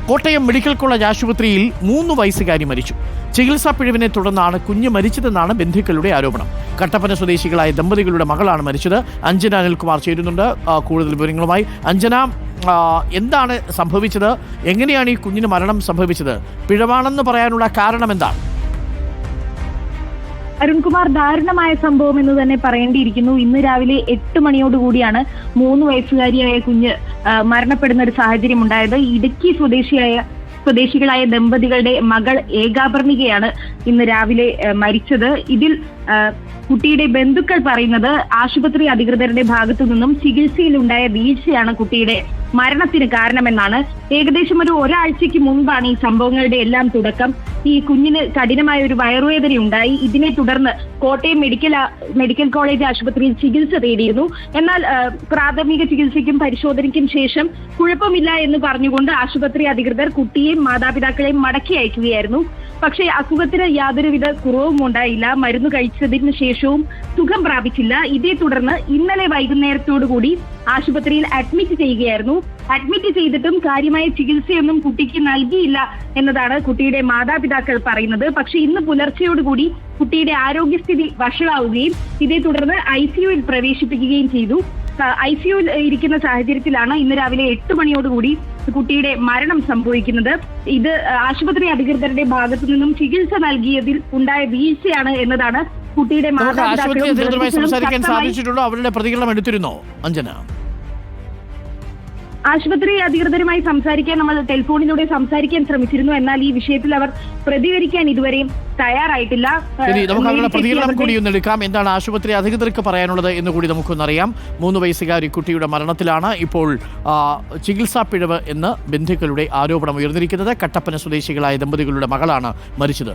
Kottayam medical college ആശുപത്രിയിൽ 3 വയസ്സുകാരി മരിച്ചു. ചികിത്സാ പിഴവിനെ തുടർന്നാണ് കുഞ്ഞ് മരിച്ചതെന്നാണ് ബന്ധുക്കളുടെ ആരോപണം. കട്ടപ്പന സ്വദേശികളായ ദമ്പതികളുടെ മകളാണ് മരിച്ചത്. അഞ്ജന അനിൽകുമാർ ചേരുന്നുണ്ട് കൂടുതൽ വിവരങ്ങളുമായി. അഞ്ജന, എന്താണ് സംഭവിച്ചത്? എങ്ങനെയാണ് ഈ കുഞ്ഞിന് മരണം സംഭവിച്ചത്? പിഴവാണെന്ന് പറയാനുള്ള കാരണം എന്താണ്? അരുൺകുമാർ, ദാരുണമായ സംഭവം എന്ന് തന്നെ പറയേണ്ടിയിരിക്കുന്നു. ഇന്ന് രാവിലെ 8 മണിയോടുകൂടിയാണ് 3 വയസ്സുകാരിയായ കുഞ്ഞ് മരണപ്പെടുന്ന ഒരു സാഹചര്യം ഉണ്ടായത്. ഇടുക്കി സ്വദേശികളായ ദമ്പതികളുടെ മകൾ ഏകാപർണികയാണ് ഇന്ന് രാവിലെ മരിച്ചത്. ഇതിൽ കുട്ടിയുടെ ബന്ധുക്കൾ പറയുന്നത് ആശുപത്രി അധികൃതരുടെ ഭാഗത്തു നിന്നും ചികിത്സയിലുണ്ടായ വീഴ്ചയാണ് കുട്ടിയുടെ മരണത്തിന് കാരണമെന്നാണ്. ഏകദേശം ഒരാഴ്ചയ്ക്ക് മുൻപാണ് ഈ സംഭവങ്ങളുടെ എല്ലാം തുടക്കം. ഈ കുഞ്ഞിന് കഠിനമായ ഒരു വയറുവേദന ഉണ്ടായി. ഇതിനെ തുടർന്ന് കോട്ടയം മെഡിക്കൽ കോളേജ് ആശുപത്രിയിൽ ചികിത്സ തേടിയിരുന്നു. എന്നാൽ പ്രാഥമിക ചികിത്സയ്ക്കും പരിശോധനയ്ക്കും ശേഷം കുഴപ്പമില്ല എന്ന് പറഞ്ഞുകൊണ്ട് ആശുപത്രി അധികൃതർ കുട്ടിയെയും മാതാപിതാക്കളെയും മടക്കി അയക്കുകയായിരുന്നു. പക്ഷേ അസുഖത്തിന് യാതൊരുവിധ കുറവും ഉണ്ടായില്ല. മരുന്ന് കഴിച്ചതിന് ശേഷവും സുഖം പ്രാപിച്ചില്ല. ഇതേ തുടർന്ന് ഇന്നലെ വൈകുന്നേരത്തോടുകൂടി ആശുപത്രിയിൽ അഡ്മിറ്റ് ചെയ്യുകയായിരുന്നു. അഡ്മിറ്റ് ചെയ്തിട്ടും കാര്യമായ ചികിത്സയൊന്നും കുട്ടിക്ക് നൽകിയില്ല എന്നതാണ് കുട്ടിയുടെ മാതാപിതാക്കൾ പറയുന്നത്. പക്ഷേ ഇന്ന് പുലർച്ചയോടുകൂടി കുട്ടിയുടെ ആരോഗ്യസ്ഥിതി വഷളാവുകയും ഇതേ തുടർന്ന് ICUവിൽ പ്രവേശിപ്പിക്കുകയും ചെയ്തു. ICUവിൽ ഇരിക്കുന്ന സാഹചര്യത്തിലാണ് ഇന്ന് രാവിലെ 8 മണിയോടുകൂടി കുട്ടിയുടെ മരണം സംഭവിക്കുന്നത്. ഇത് ആശുപത്രി അധികൃതരുടെ ഭാഗത്തു നിന്നും ചികിത്സ നൽകിയതിൽ ഉണ്ടായ വീഴ്ചയാണ് എന്നതാണ് കുട്ടിയുടെ മാതാപിതാക്കൾ അവരുടെ പ്രതികരണം എടുത്തിരുന്നോ അഞ്ജന? ആശുപത്രി അധികൃതരുമായി സംസാരിക്കാൻ നമ്മൾ ടെലിഫോണിലൂടെ സംസാരിക്കാൻ ശ്രമിച്ചിരുന്നു. എന്നാൽ ഈ വിഷയത്തിൽ അവർ പ്രതികരിക്കാൻ ഇതുവരെയും തയ്യാറായിട്ടില്ല. നമുക്ക് അവരുടെ പ്രതികരണം കൂടി ഒന്ന് എടുക്കാം. എന്താണ് ആശുപത്രി അധികൃതർക്ക് പറയാനുള്ളത് എന്ന് കൂടി നമുക്കൊന്നറിയാം. 3 വയസ്സുകാരി കുട്ടിയുടെ മരണത്തിലാണ് ഇപ്പോൾ ചികിത്സാ പിഴവ് എന്ന് ബന്ധുക്കളുടെ ആരോപണം ഉയർന്നിരിക്കുന്നത്. കട്ടപ്പന സ്വദേശികളായ ദമ്പതികളുടെ മകളാണ് മരിച്ചത്.